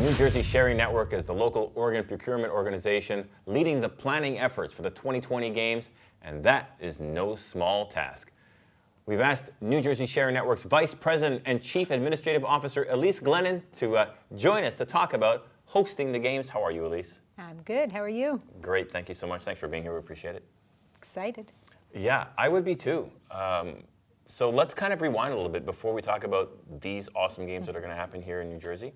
The New Jersey Sharing Network is the local organ procurement organization leading the planning efforts for the 2020 games, and that is no small task. We've asked New Jersey Sharing Network's Vice President and Chief Administrative Officer, Elise Glennon, to join us to talk about hosting the games. How are you, Elise? I'm good. How are you? Great. Thank you so much. Thanks for being here. We appreciate it. Excited. Yeah, I would be too. So let's kind of rewind a little bit before we talk about these awesome games that are going to happen here in New Jersey.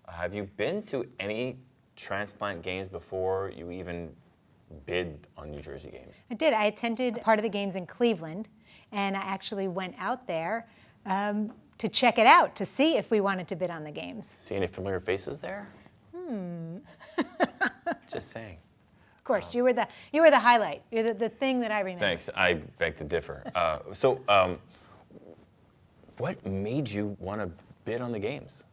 Have you been to any transplant games before you even bid on New Jersey games? I did. I attended part of the games in Cleveland, and I actually went out there to check it out, to see if we wanted to bid on the games. See any familiar faces there? Just saying. Of course, you were the highlight. You're the thing that I remember. Thanks. I beg to differ. What made you want to bid on the games?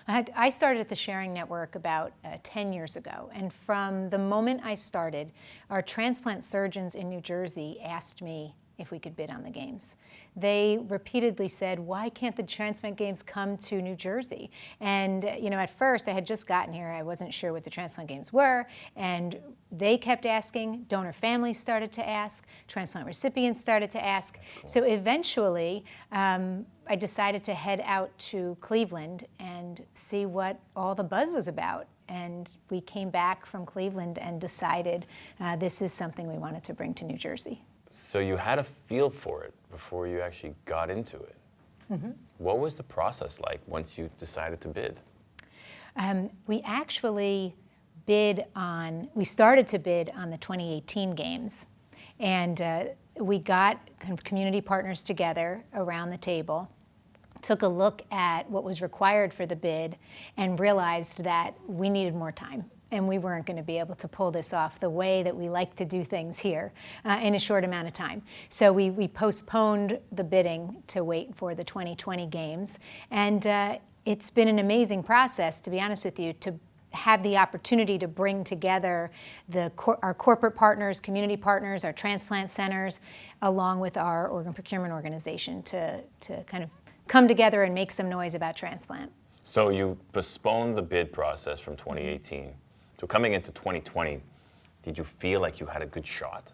I started at the Sharing Network about 10 years ago, and from the moment I started, our transplant surgeons in New Jersey asked me if we could bid on the games. They repeatedly said, why can't the transplant games come to New Jersey? And at first I had just gotten here, I wasn't sure what the transplant games were, and they kept asking, donor families started to ask, transplant recipients started to ask. Cool. So eventually I decided to head out to Cleveland and see what all the buzz was about. And we came back from Cleveland and decided this is something we wanted to bring to New Jersey. So you had a feel for it before you actually got into it. Mm-hmm. What was the process like once you decided to bid? We actually we started to bid on the 2018 games. And we got community partners together around the table, took a look at what was required for the bid, and realized that we needed more time. And we weren't going to be able to pull this off the way that we like to do things here in a short amount of time. So we postponed the bidding to wait for the 2020 games. And it's been an amazing process, to be honest with you, to have the opportunity to bring together our corporate partners, community partners, our transplant centers, along with our organ procurement organization to kind of come together and make some noise about transplant. So you postponed the bid process from 2018. So coming into 2020, did you feel like you had a good shot?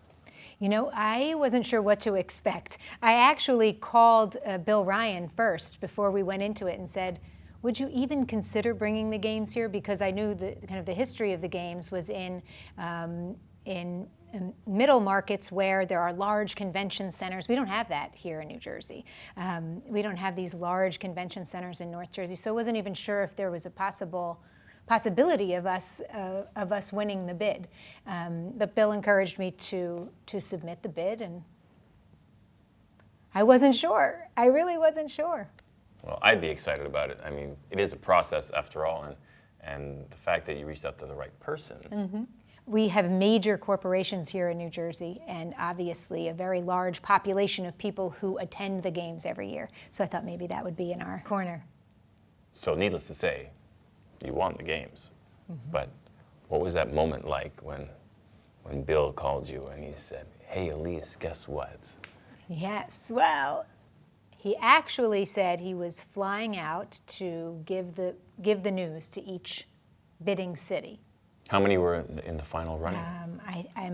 I wasn't sure what to expect. I actually called Bill Ryan first before we went into it and said, would you even consider bringing the games here? Because I knew the history of the games was in middle markets where there are large convention centers. We don't have that here in New Jersey. We don't have these large convention centers in North Jersey, so I wasn't even sure if there was a possibility of us winning the bid. But Bill encouraged me to submit the bid, and I wasn't sure. I really wasn't sure. Well, I'd be excited about it. I mean, it is a process after all, and the fact that you reached out to the right person. Mm-hmm. We have major corporations here in New Jersey, and obviously a very large population of people who attend the games every year. So I thought maybe that would be in our corner. So needless to say, you won the games. Mm-hmm. But what was that moment like when Bill called you and he said, hey, Elise, guess what? Yes, well, he actually said he was flying out to give the news to each bidding city. How many were in the final running?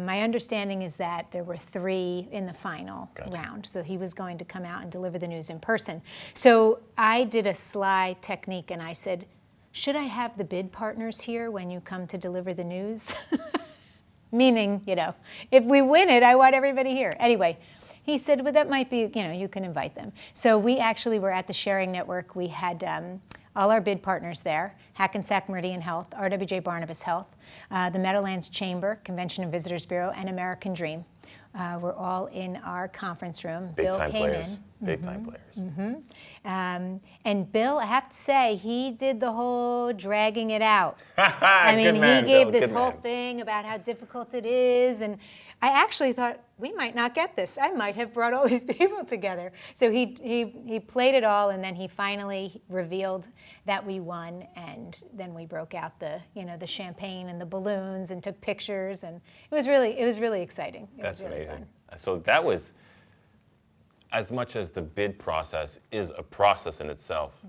My understanding is that there were 3 in the final Gotcha. Round. So he was going to come out and deliver the news in person. So I did a sly technique and I said, should I have the bid partners here when you come to deliver the news? Meaning, if we win it, I want everybody here. Anyway, he said, well, that might be, you can invite them. So we actually were at the Sharing Network. We had all our bid partners there, Hackensack Meridian Health, RWJ Barnabas Health, the Meadowlands Chamber, Convention and Visitors Bureau, and American Dream. We're all in our conference room. Bill came in. Big time players. Mm-hmm. And Bill, I have to say, he did the whole dragging it out. I mean, he gave this whole thing about how difficult it is, and I actually thought, we might not get this. I might have brought all these people together. So he played it all, and then he finally revealed that we won, and then we broke out the champagne and the balloons and took pictures, and it was really exciting. That's amazing. Fun. So that was, as much as the bid process is a process in itself,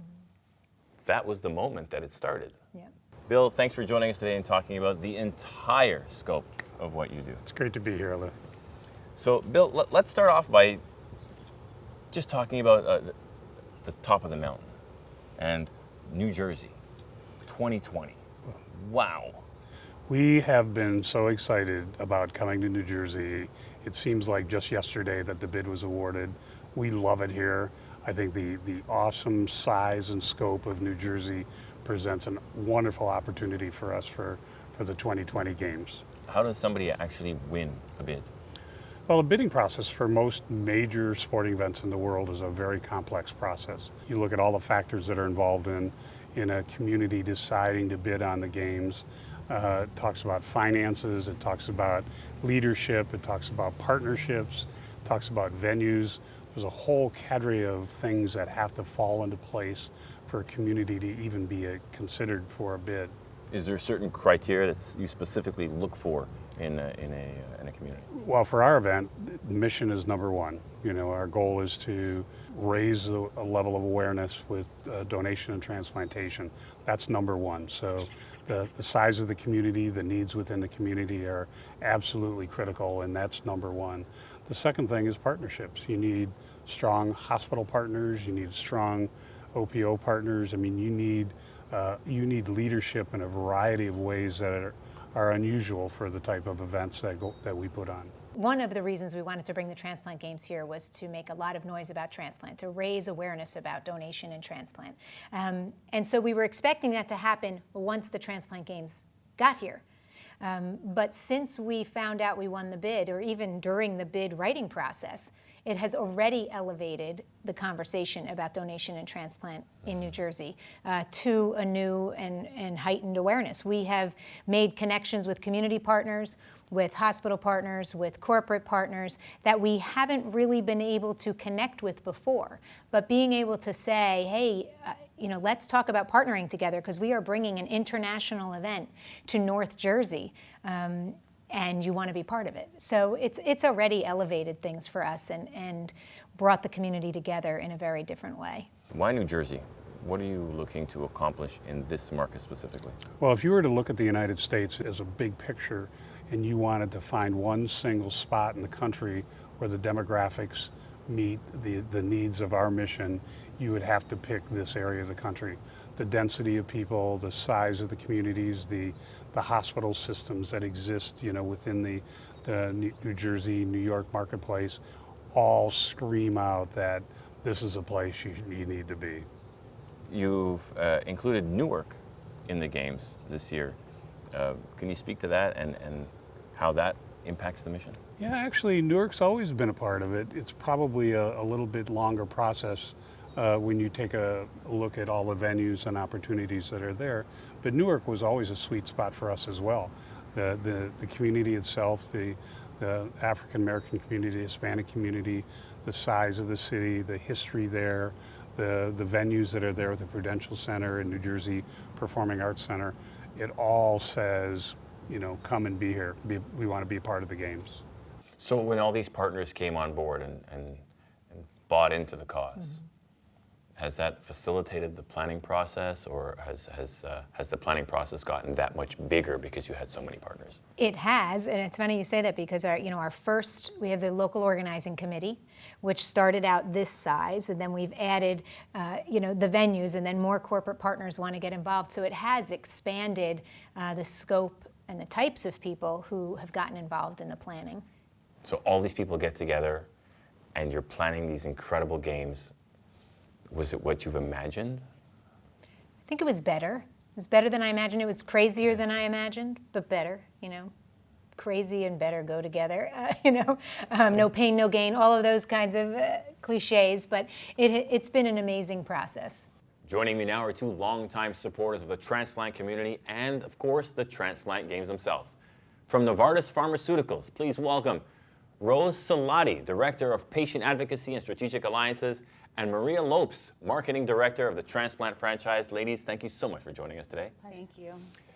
that was the moment that it started. Yeah. Bill, thanks for joining us today and talking about the entire scope of what you do. It's great to be here, Lou. So, Bill, let's start off by just talking about the top of the mountain and New Jersey, 2020. Wow. We have been so excited about coming to New Jersey. It seems like just yesterday that the bid was awarded. We love it here. I think the awesome size and scope of New Jersey presents a wonderful opportunity for us for the 2020 games. How does somebody actually win a bid? Well, the bidding process for most major sporting events in the world is a very complex process. You look at all the factors that are involved in a community deciding to bid on the games. It talks about finances, it talks about leadership, it talks about partnerships, it talks about venues. There's a whole cadre of things that have to fall into place for a community to even be considered for a bid. Is there certain criteria that you specifically look for in a community? Well, for our event, mission is number one. You know, our goal is to raise a level of awareness with donation and transplantation. That's number one. So the size of the community, the needs within the community are absolutely critical, and that's number one. The second thing is partnerships. You need strong hospital partners, you need strong OPO partners. I mean, you need leadership in a variety of ways that are unusual for the type of events that we put on. One of the reasons we wanted to bring the transplant games here was to make a lot of noise about transplant, to raise awareness about donation and transplant. And so we were expecting that to happen once the transplant games got here. But since we found out we won the bid, or even during the bid writing process, it has already elevated the conversation about donation and transplant in New Jersey to a new and heightened awareness. We have made connections with community partners, with hospital partners, with corporate partners that we haven't really been able to connect with before. But being able to say, hey, let's talk about partnering together because we are bringing an international event to North Jersey. And you want to be part of it. So it's already elevated things for us and brought the community together in a very different way. Why New Jersey? What are you looking to accomplish in this market specifically? Well, if you were to look at the United States as a big picture and you wanted to find one single spot in the country where the demographics meet the needs of our mission, you would have to pick this area of the country. The density of people, the size of the communities, the hospital systems that exist, within the New Jersey, New York marketplace, all scream out that this is a place you need to be. You've included Newark in the games this year. Can you speak to that and how that impacts the mission? Yeah, actually, Newark's always been a part of it. It's probably a little bit longer process when you take a look at all the venues and opportunities that are there. But Newark was always a sweet spot for us as well. The community itself, the African American community, Hispanic community, the size of the city, the history there, the venues that are there at the Prudential Center and New Jersey Performing Arts Center, it all says, come and be here. We want to be a part of the games. So when all these partners came on board and bought into the cause, has that facilitated the planning process, or has the planning process gotten that much bigger because you had so many partners? It has, and it's funny you say that because we have the local organizing committee, which started out this size, and then we've added, the venues, and then more corporate partners want to get involved. So it has expanded the scope and the types of people who have gotten involved in the planning. So all these people get together, and you're planning these incredible games. Was it what you've imagined? I think it was better. It was better than I imagined. It was crazier than I imagined, but better, Crazy and better go together, no pain, no gain, all of those kinds of cliches, but it's been an amazing process. Joining me now are two longtime supporters of the transplant community and, of course, the transplant games themselves. From Novartis Pharmaceuticals, please welcome Rose Sellati, Director of Patient Advocacy and Strategic Alliances, and Maria Lopes, Marketing Director of the Transplant franchise. Ladies, thank you so much for joining us today. Thank you.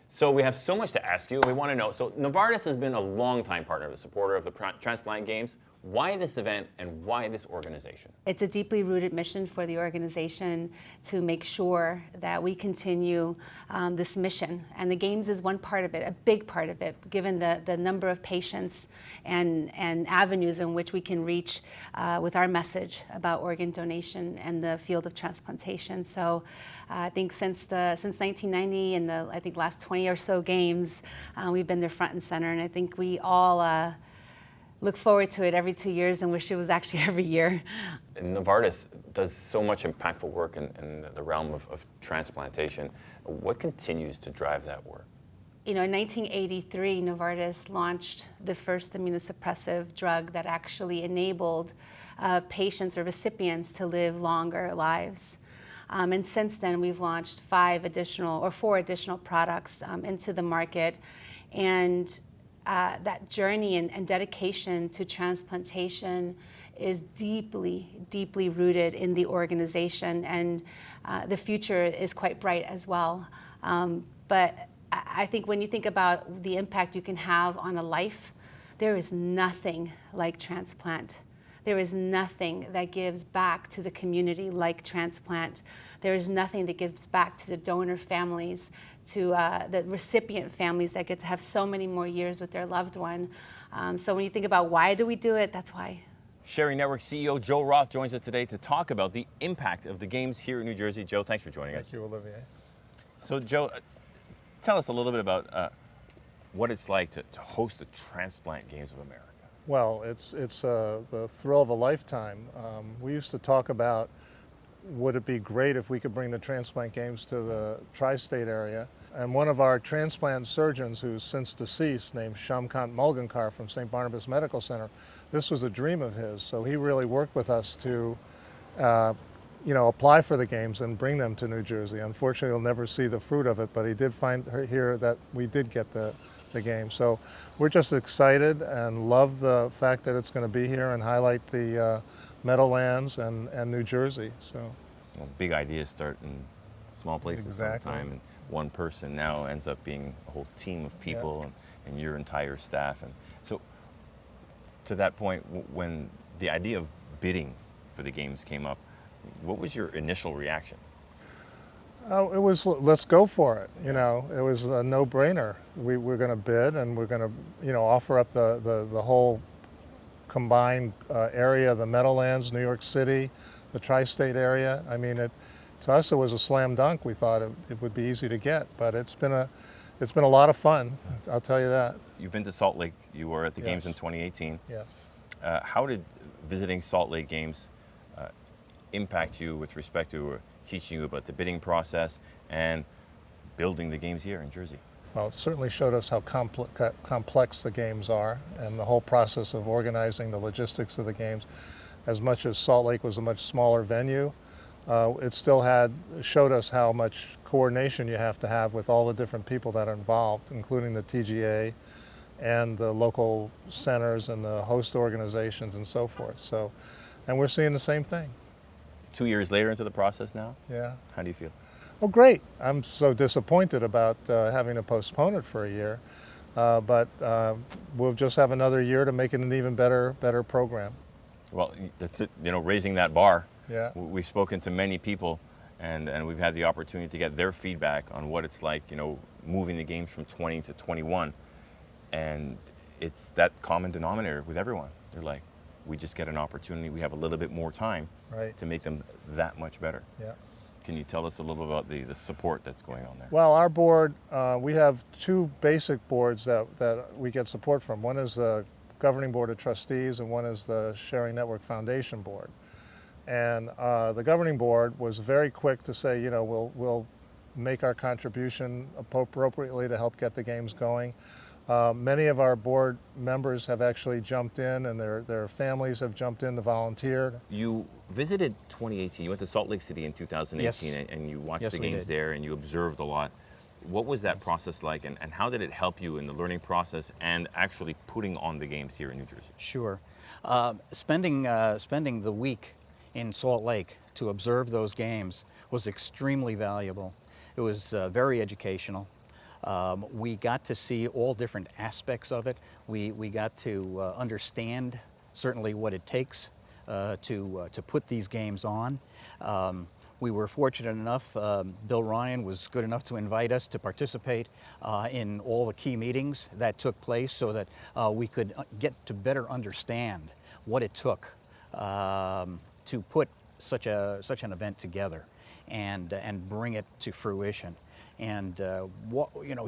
So we have so much to ask you. We want to know, so Novartis has been a longtime partner, the supporter of the transplant games. Why this event and why this organization? It's a deeply rooted mission for the organization to make sure that we continue this mission. And the games is one part of it, a big part of it, given the number of patients and avenues in which we can reach with our message about organ donation and the field of transplantation. So I think since 1990 and I think last 20 or so games, we've been there front and center. And I think we all look forward to it every 2 years and wish it was actually every year. And Novartis does so much impactful work in the realm of transplantation. What continues to drive that work? You know, in 1983, Novartis launched the first immunosuppressive drug that actually enabled patients or recipients to live longer lives. And since then, we've launched 4 additional products into the market. And that journey and dedication to transplantation is deeply, deeply rooted in the organization, and the future is quite bright as well. But I think when you think about the impact you can have on a life, there is nothing like transplant. There is nothing that gives back to the community like transplant. There is nothing that gives back to the donor families, to the recipient families that get to have so many more years with their loved one. So when you think about why do we do it, that's why. Sharing Network CEO Joe Roth joins us today to talk about the impact of the games here in New Jersey. Joe, thanks for joining us. Thank you, Olivier. So Joe, tell us a little bit about what it's like to host the Transplant Games of America. Well, it's the thrill of a lifetime. We used to talk about, would it be great if we could bring the transplant games to the tri-state area? And one of our transplant surgeons, who's since deceased, named Shamkant Mulgankar from St. Barnabas Medical Center, this was a dream of his. So he really worked with us to, apply for the games and bring them to New Jersey. Unfortunately, he'll never see the fruit of it, but he did hear that we did get the game. So we're just excited and love the fact that it's going to be here and highlight the Meadowlands and New Jersey. So, well, big ideas start in small places Exactly. sometime, and one person now ends up being a whole team of people and your entire staff. And so, to that point, when the idea of bidding for the games came up, what was your initial reaction? Oh, it was, let's go for it. It was a no-brainer. We're going to bid, and we're going to, offer up the whole combined area, the Meadowlands, New York City, the tri-state area. I mean, to us it was a slam dunk. We thought it would be easy to get, but it's been a lot of fun. I'll tell you that. You've been to Salt Lake. You were at the games in Yes. 2018. Yes. How did visiting Salt Lake games impact you with respect to teaching you about the bidding process and building the games here in Jersey? Well, it certainly showed us how complex the games are and the whole process of organizing the logistics of the games. As much as Salt Lake was a much smaller venue, it still showed us how much coordination you have to have with all the different people that are involved, including the TGA and the local centers and the host organizations and so forth. So, and we're seeing the same thing. 2 years later into the process now, Yeah. how do you feel? Well, great. I'm so disappointed about having to postpone it for a year, but we'll just have another year to make it an even better program. Well, that's it. Raising that bar. Yeah. We've spoken to many people, and we've had the opportunity to get their feedback on what it's like, moving the games from 20 to 21, and it's that common denominator with everyone. They're like, we just get an opportunity. We have a little bit more time Right. to make them that much better. Yeah. Can you tell us a little bit about the support that's going on there? Well, our board, we have 2 basic boards that we get support from. One is the Governing Board of Trustees, and one is the Sharing Network Foundation Board. And the Governing Board was very quick to say, we'll make our contribution appropriately to help get the games going. Many of our board members have actually jumped in, and their families have jumped in to volunteer. You visited 2018. You went to Salt Lake City in 2018, Yes. and you watched Yes, the we games did. there, and you observed a lot. What was that process like, and how did it help you in the learning process and actually putting on the games here in New Jersey? Sure. Spending the week in Salt Lake to observe those games was extremely valuable. It was very educational. We got to see all different aspects of it. We got to understand certainly what it takes to put these games on. We were fortunate enough, Bill Ryan was good enough to invite us to participate in all the key meetings that took place so that we could get to better understand what it took to put such an event together and bring it to fruition. And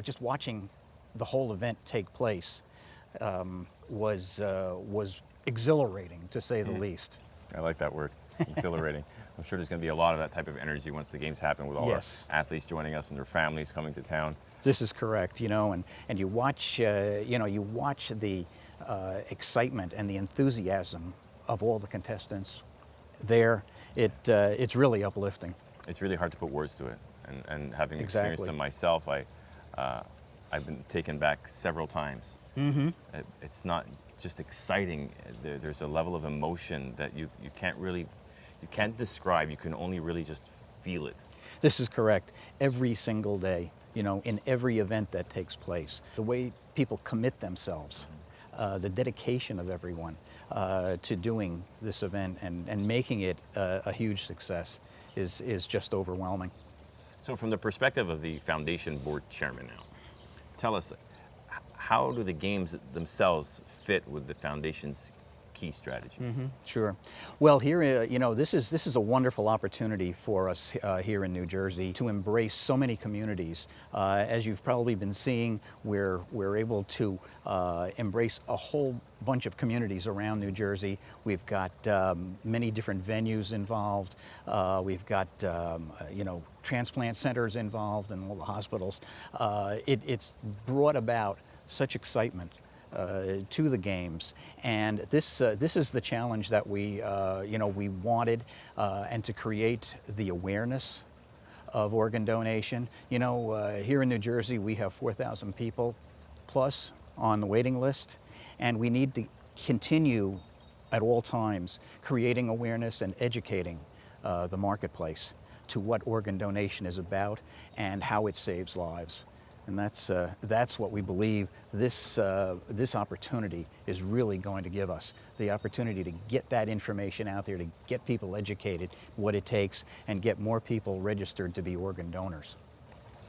just watching the whole event take place was exhilarating, to say the least. I like that word, exhilarating. I'm sure there's going to be a lot of that type of energy once the games happen, with all Yes. our athletes joining us and their families coming to town. This is correct, and you watch, you watch the excitement and the enthusiasm of all the contestants there. It's really uplifting. It's really hard to put words to it, and having Exactly. experienced them myself, I've been taken back several times. Mm-hmm. It's not just exciting. There's a level of emotion that you can't describe. You can only really just feel it. This is correct. Every single day, in every event that takes place, the way people commit themselves, the dedication of everyone to doing this event and making it a huge success is just overwhelming. So from the perspective of the foundation board chairman now, tell us, how do the games themselves fit with the foundation's key strategy? Mm-hmm. Sure. Well, here, this is a wonderful opportunity for us here in New Jersey to embrace so many communities. As you've probably been seeing, we're able to embrace a whole bunch of communities around New Jersey. We've got many different venues involved. We've got transplant centers involved and all the hospitals. It's brought about such excitement to the games, and this is the challenge that we wanted, and to create the awareness of organ donation. Here in New Jersey we have 4,000 people plus on the waiting list, and we need to continue at all times creating awareness and educating the marketplace to what organ donation is about and how it saves lives. And that's what we believe this opportunity is really going to give us, the opportunity to get that information out there, to get people educated what it takes, and get more people registered to be organ donors.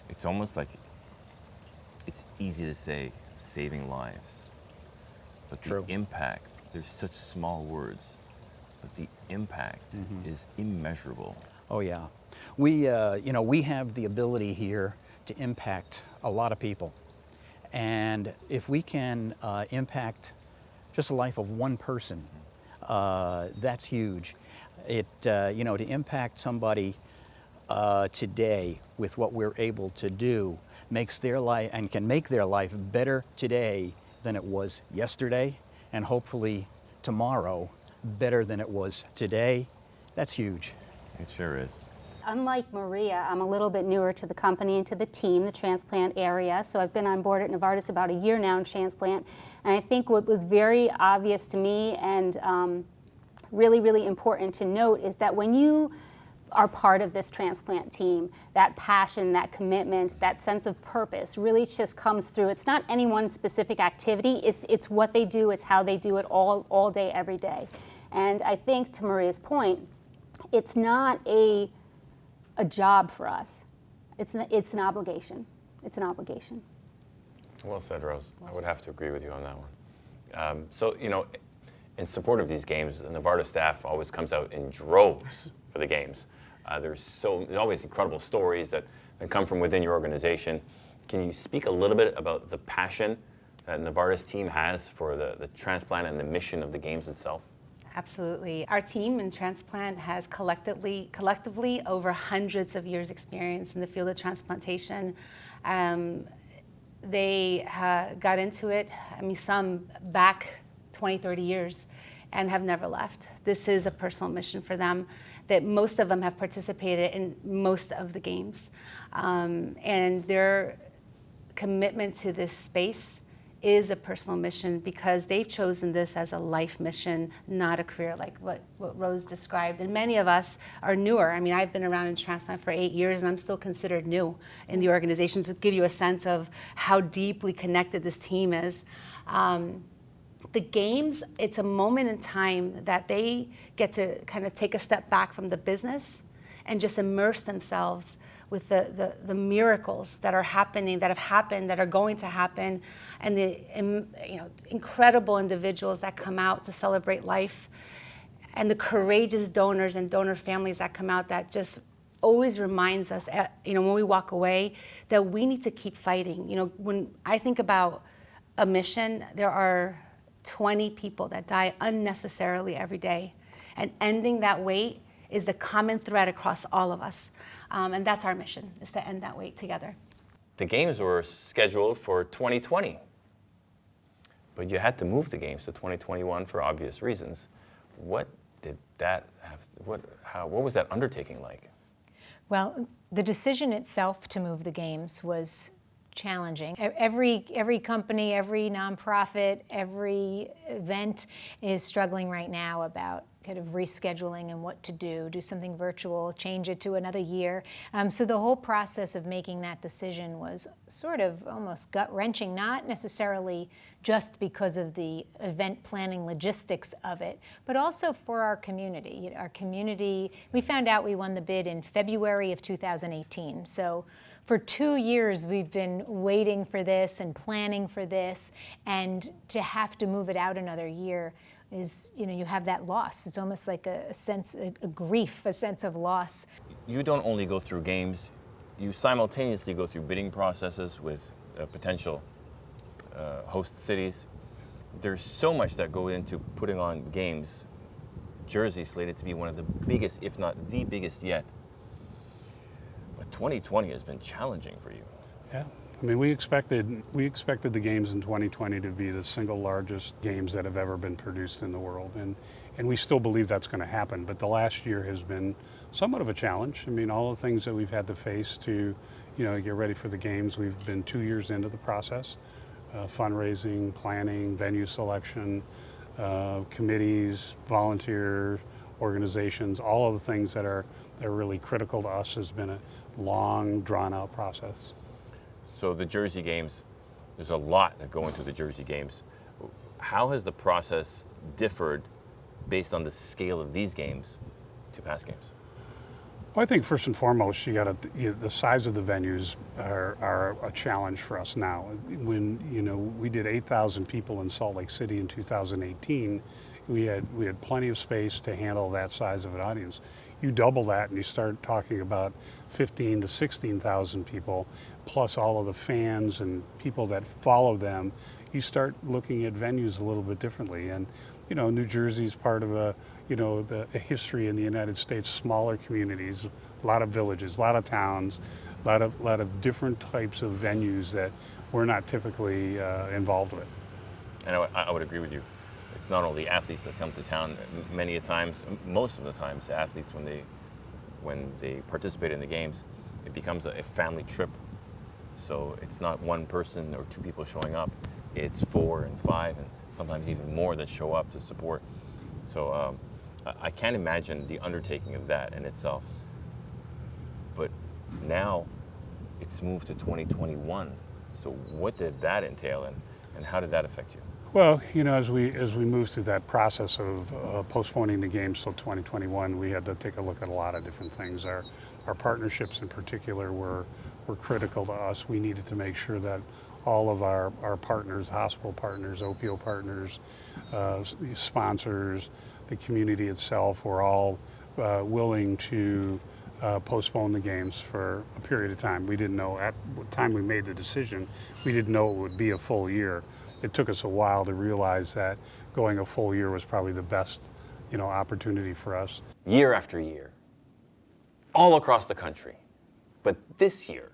It's almost like it's easy to say saving lives, but True. the impact, there's such small words, but the impact is immeasurable. Oh yeah, we have the ability here to impact a lot of people, and if we can impact just the life of one person, that's huge. To impact somebody today with what we're able to do makes their life, and can make their life better today than it was yesterday, and hopefully tomorrow better than it was today. That's huge. It sure is. Unlike Maria, I'm a little bit newer to the company and to the team, the transplant area. So I've been on board at Novartis about a year now in transplant. And I think what was very obvious to me and really, really important to note is that when you are part of this transplant team, that passion, that commitment, that sense of purpose really just comes through. It's not any one specific activity, it's what they do, it's how they do it all day, every day. And I think, to Maria's point, it's not a job for us. It's an obligation. It's an obligation. Well said, Rose. I would have to agree with you on that one. So, in support of these games, the Novartis staff always comes out in droves for the games. There's always incredible stories that come from within your organization. Can you speak a little bit about the passion that Novartis team has for the transplant and the mission of the games itself? Absolutely. Our team in transplant has collectively over hundreds of years experience in the field of transplantation. They got into it, some back 20, 30 years, and have never left. This is a personal mission for them, that most of them have participated in most of the games. And their commitment to this space is a personal mission because they've chosen this as a life mission, not a career like what Rose described. And many of us are newer. I've been around in transplant for 8 years and I'm still considered new in the organization, to give you a sense of how deeply connected this team is. the games, it's a moment in time that they get to kind of take a step back from the business and just immerse themselves with the miracles that are happening, that have happened, that are going to happen, and the incredible individuals that come out to celebrate life, and the courageous donors and donor families that come out that just always reminds us, when we walk away, that we need to keep fighting. When I think about a mission, there are 20 people that die unnecessarily every day, and ending that wait is the common thread across all of us. And that's our mission, is to end that wait together. The games were scheduled for 2020, but you had to move the games to 2021 for obvious reasons. What did that have, what was that undertaking like? Well, the decision itself to move the games was challenging. Every company, every nonprofit, every event is struggling right now about kind of rescheduling and what to do something virtual, change it to another year. So the whole process of making that decision was sort of almost gut-wrenching, not necessarily just because of the event planning logistics of it, but also for our community. Our community, we found out we won the bid in February of 2018. So for 2 years, we've been waiting for this and planning for this, and to have to move it out another year is, you have that loss. It's almost like a sense, a grief, a sense of loss. You don't only go through games, you simultaneously go through bidding processes with potential host cities. There's so much that goes into putting on games. Jersey slated to be one of the biggest, if not the biggest yet. But 2020 has been challenging for you. Yeah. I mean, we expected the games in 2020 to be the single largest games that have ever been produced in the world, and we still believe that's going to happen. But the last year has been somewhat of a challenge. I mean, all the things that we've had to face to, get ready for the games. We've been 2 years into the process, fundraising, planning, venue selection, committees, volunteer organizations, all of the things that are really critical to us has been a long, drawn-out process. So the Jersey games, there's a lot that go into the Jersey games. How has the process differed based on the scale of these games to past games? Well, I think first and foremost, the size of the venues are a challenge for us now. When we did 8,000 people in Salt Lake City in 2018, we had plenty of space to handle that size of an audience. You double that and you start talking about 15 to 16,000 people, plus all of the fans and people that follow them. You start looking at venues a little bit differently. And New Jersey's part of a history in the United States, smaller communities, a lot of villages, a lot of towns, a lot of different types of venues that we're not typically involved with. And I would agree with you. It's not only athletes that come to town. Many a times, most of the times, athletes when they participate in the games, it becomes a family trip. So it's not one person or two people showing up. It's 4 and 5 and sometimes even more that show up to support. So I can't imagine the undertaking of that in itself. But now it's moved to 2021. So what did that entail and how did that affect you? Well, as we moved through that process of postponing the games till 2021, we had to take a look at a lot of different things. Our partnerships in particular were critical to us. We needed to make sure that all of our partners, hospital partners, OPO partners, sponsors, the community itself were all willing to postpone the games for a period of time. We didn't know, at the time we made the decision, we didn't know it would be a full year. It took us a while to realize that going a full year was probably the best, opportunity for us. Year after year, all across the country. But this year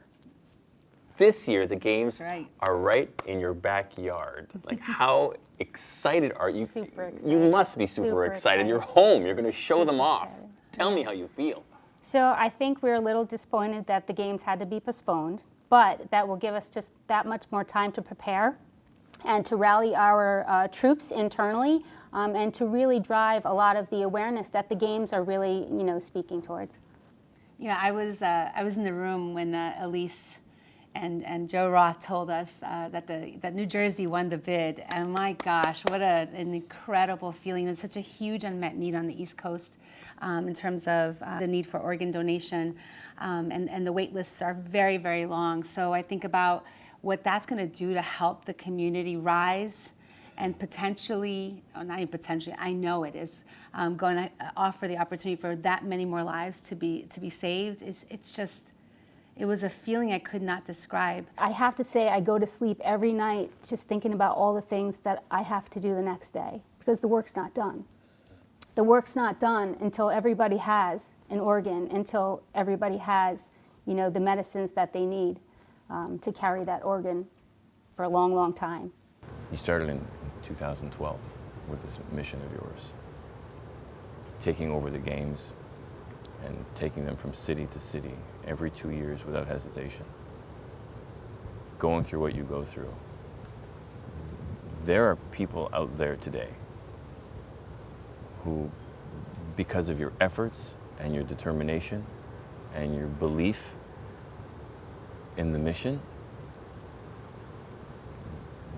the games are right in your backyard. Like, how excited are you? Super excited. You must be super excited. You're home. You're going to show them off. Excited. Tell me how you feel. So I think we're a little disappointed that the games had to be postponed, but that will give us just that much more time to prepare and to rally our troops internally and to really drive a lot of the awareness that the games are really, speaking towards. I was in the room when Elise and Joe Roth told us that New Jersey won the bid. And my gosh, what an incredible feeling. It's such a huge unmet need on the East Coast in terms of the need for organ donation. And the wait lists are very, very long. So I think about what that's going to do to help the community rise and potentially, or not even potentially, I know it is, going to offer the opportunity for that many more lives to be saved. It's just, it was a feeling I could not describe. I have to say I go to sleep every night just thinking about all the things that I have to do the next day because the work's not done. The work's not done until everybody has an organ, until everybody has, you know, the medicines that they need to carry that organ for a long, long time. You started in 2012 with this mission of yours, taking over the games and taking them from city to city every 2 years without hesitation, going through what you go through. There are people out there today who, because of your efforts and your determination and your belief in the mission,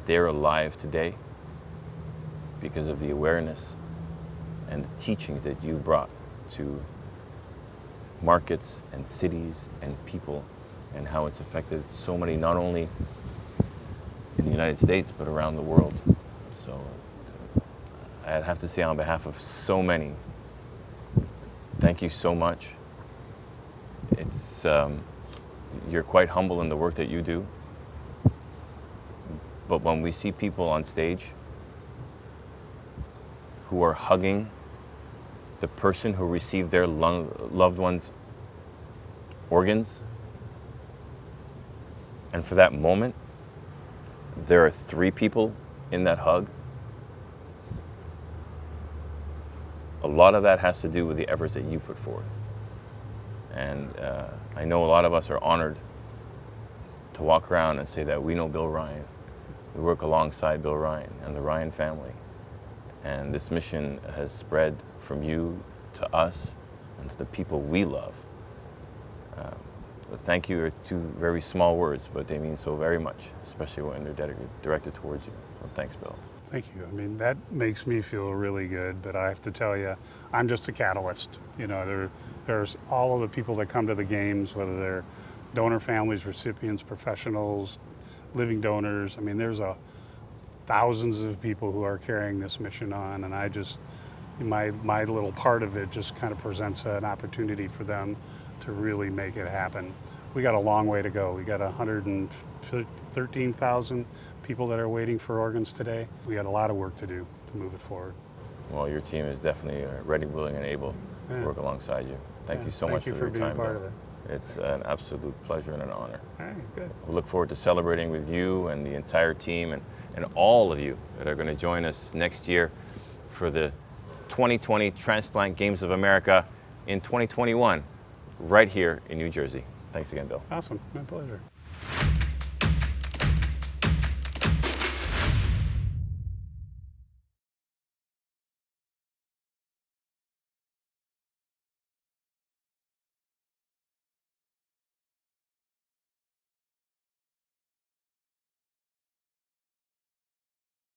they're alive today because of the awareness and the teachings that you've brought to markets and cities and people, and how it's affected so many, not only in the United States, but around the world. So I'd have to say on behalf of so many, thank you so much. It's, you're quite humble in the work that you do. But when we see people on stage who are hugging the person who received their loved one's organs, and for that moment, there are 3 people in that hug, a lot of that has to do with the efforts that you put forth. And I know a lot of us are honored to walk around and say that we know Bill Ryan. We work alongside Bill Ryan and the Ryan family. And this mission has spread from you to us and to the people we love. Thank you are 2 very small words, but they mean so very much, especially when they're directed towards you. So thanks, Bill. Thank you. I mean, that makes me feel really good, but I have to tell you, I'm just a catalyst. You know, there's all of the people that come to the games, whether they're donor families, recipients, professionals, living donors. I mean, there's thousands of people who are carrying this mission on, and I just, my little part of it just kind of presents an opportunity for them to really make it happen. We got a long way to go. We got 113,000 people that are waiting for organs today. We got a lot of work to do to move it forward. Well, your team is definitely ready, willing, and able to work alongside you. Thank you so much for your time. Thank you for being part of it. It's an absolute pleasure and an honor. All right, good. We look forward to celebrating with you and the entire team and all of you that are going to join us next year for the 2020 Transplant Games of America in 2021, right here in New Jersey. Thanks again, Bill. Awesome. My pleasure.